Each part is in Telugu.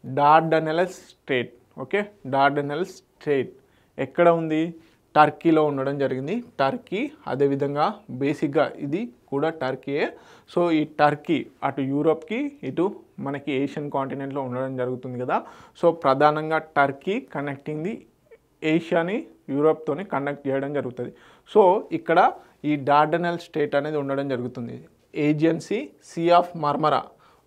డార్డనెల్స్ స్ట్రేట్. ఓకే, డార్డనెల్స్ స్ట్రేట్ ఎక్కడ ఉంది? టర్కీలో ఉండడం జరిగింది. టర్కీ, అదేవిధంగా బేసిక్గా ఇది కూడా టర్కీయే. సో ఈ టర్కీ అటు యూరోప్కి ఇటు మనకి ఏషియన్ కాంటినెంట్లో ఉండడం జరుగుతుంది కదా. సో ప్రధానంగా టర్కీ కనెక్టింగ్ ది ఏషియాని యూరోప్తోని కనెక్ట్ చేయడం జరుగుతుంది. సో ఇక్కడ ఈ డార్డనెల్ స్టేట్ అనేది ఉండడం జరుగుతుంది. Aegean Sea sea of Marmara.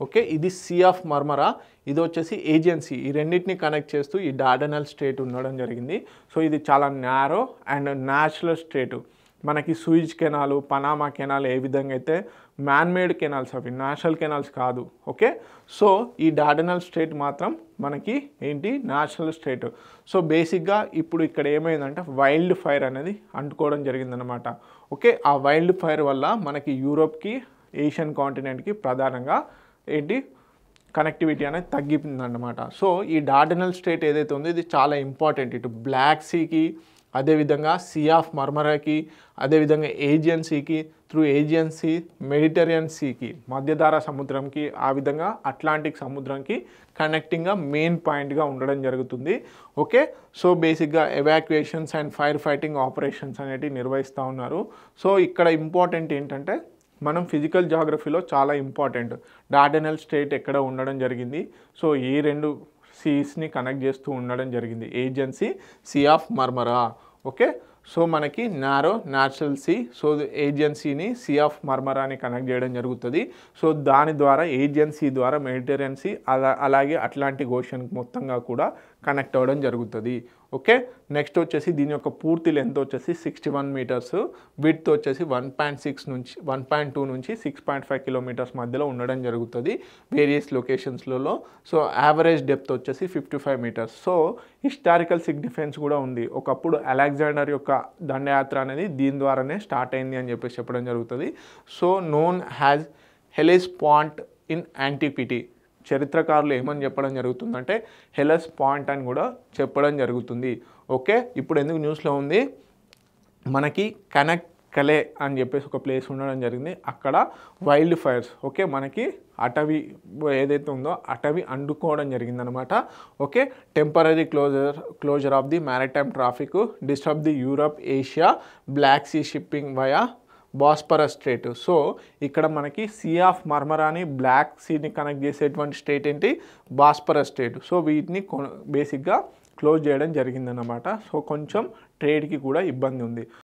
Okay, ఇది సీ ఆఫ్ మార్మరా, ఇది వచ్చేసి ఏజెన్సీ. ఈ రెండింటిని కనెక్ట్ చేస్తూ ఈ డార్డనెల్ స్టేట్ ఉండడం జరిగింది. సో ఇది చాలా నారో అండ్ న్యాచురల్ స్టేటు. మనకి సూయిజ్ కెనాలు, పనామా కెనాల్ ఏ విధంగా అయితే మ్యాన్మేడ్ కెనాల్స్, అవి న్యాచురల్ కెనాల్స్ కాదు. ఓకే, సో ఈ డార్డనెల్ స్టేట్ మాత్రం మనకి ఏంటి? Natural state. సో బేసిక్గా ఇప్పుడు ఇక్కడ ఏమైందంటే వైల్డ్ ఫైర్ అనేది అంటుకోవడం జరిగిందనమాట. ఓకే, ఆ వైల్డ్ ఫైర్ వల్ల మనకి యూరోప్కి ఏషియన్ కాంటినెంట్కి ప్రధానంగా ఏంటి కనెక్టివిటీ అనేది తగ్గిపోయిందన్నమాట. సో ఈ డార్డనెల్ స్టేట్ ఏదైతే ఉందో ఇది చాలా ఇంపార్టెంట్. ఇటు బ్లాక్ సీకి, అదేవిధంగా సీ ఆఫ్ మార్మరాకి, అదేవిధంగా ఏజియన్సీకి, త్రూ ఏజియన్సీ మెడిటరేనియన్ సీకి, మధ్యధారా సముద్రంకి, ఆ విధంగా అట్లాంటిక్ సముద్రంకి కనెక్టింగ్గా మెయిన్ పాయింట్గా ఉండడం జరుగుతుంది. ఓకే, సో బేసిక్గా ఎవాక్యుయేషన్స్ అండ్ ఫైర్ ఫైటింగ్ ఆపరేషన్స్ అనేటివి నిర్వహిస్తూ ఉన్నారు. సో ఇక్కడ ఇంపార్టెంట్ ఏంటంటే మనం ఫిజికల్ జాగ్రఫీలో చాలా ఇంపార్టెంట్ డార్డనెల్ స్టేట్ ఎక్కడ ఉండడం జరిగింది. సో ఈ రెండు సీస్ని కనెక్ట్ చేస్తూ ఉండడం జరిగింది, Aegean Sea sea of Marmara. Okay, so మనకి నారో న్యాచురల్ సీ, సో ఏజెన్సీని సీ ఆఫ్ మార్మరాని కనెక్ట్ చేయడం జరుగుతుంది. సో దాని ద్వారా ఏజెన్సీ ద్వారా మెడిటరేనియన్ సీ అలాగే అట్లాంటిక్ ఓషన్ మొత్తంగా కూడా కనెక్ట్ అవ్వడం జరుగుతుంది. ఓకే, నెక్స్ట్ వచ్చేసి దీని యొక్క పూర్తి లెంత్ వచ్చేసి 61 మీటర్స్, విడ్త్ వచ్చేసి 1.6 నుంచి 1.2 నుంచి 6.5 కిలోమీటర్స్ మధ్యలో ఉండడం జరుగుతుంది వేరియస్ లొకేషన్స్లలో. సో యావరేజ్ డెప్త్ వచ్చేసి 55 మీటర్స్. సో హిస్టారికల్ సిగ్నిఫికెన్స్ కూడా ఉంది. ఒకప్పుడు అలెగ్జాండర్ యొక్క దండయాత్ర అనేది దీని ద్వారానే స్టార్ట్ అయింది అని చెప్పేసి చెప్పడం జరుగుతుంది. So known as Hellespont in antiquity. చరిత్రకారులు ఏమని చెప్పడం జరుగుతుందంటే హెలెస్ పాయింట్ అని కూడా చెప్పడం జరుగుతుంది. ఓకే, ఇప్పుడు ఎందుకు న్యూస్లో ఉంది? మనకి కనెక్ట్ కలే అని చెప్పేసి ఒక ప్లేస్ ఉండడం జరిగింది. అక్కడ వైల్డ్ ఫైర్స్, ఓకే, మనకి అటవీ ఏదైతే ఉందో అటవీ అంటుకోవడం జరిగిందనమాట. Okay, temporary closure of the maritime traffic, disturb the Europe Asia Black Sea shipping via Bosphorus strait. So ఇక్కడ మనకి సీ ఆఫ్ మార్మరాని బ్లాక్ సీని కనెక్ట్ చేసేటువంటి స్టేట్ ఏంటి? Bosphorus state. సో వీటిని బేసిక్గా క్లోజ్ చేయడం జరిగిందన్నమాట. సో కొంచెం ట్రేడ్కి కూడా ఇబ్బంది ఉంది.